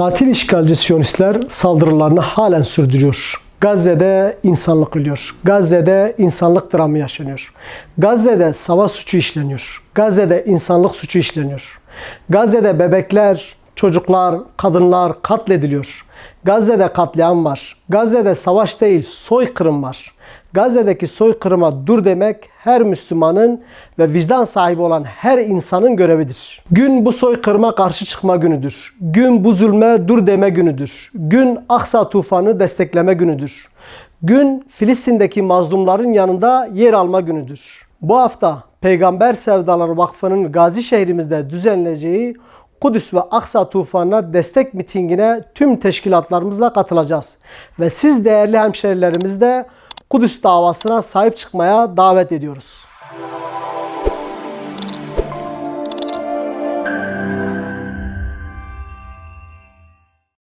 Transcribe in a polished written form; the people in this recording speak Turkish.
Katil işgalci Siyonistler saldırılarını halen sürdürüyor. Gazze'de insanlık ölüyor. Gazze'de insanlık dramı yaşanıyor. Gazze'de savaş suçu işleniyor. Gazze'de insanlık suçu işleniyor. Gazze'de bebekler, çocuklar, kadınlar katlediliyor. Gazze'de katliam var. Gazze'de savaş değil, soykırım var. Gazze'deki soykırıma dur demek her Müslümanın ve vicdan sahibi olan her insanın görevidir. Gün bu soykırıma karşı çıkma günüdür. Gün bu zulme dur deme günüdür. Gün Aksa tufanı destekleme günüdür. Gün Filistin'deki mazlumların yanında yer alma günüdür. Bu hafta Peygamber Sevdaları Vakfı'nın Gazi şehrimizde düzenleyeceği Kudüs ve Aksa tufanına destek mitingine tüm teşkilatlarımızla katılacağız. Ve siz değerli hemşerilerimiz de Kudüs davasına sahip çıkmaya davet ediyoruz.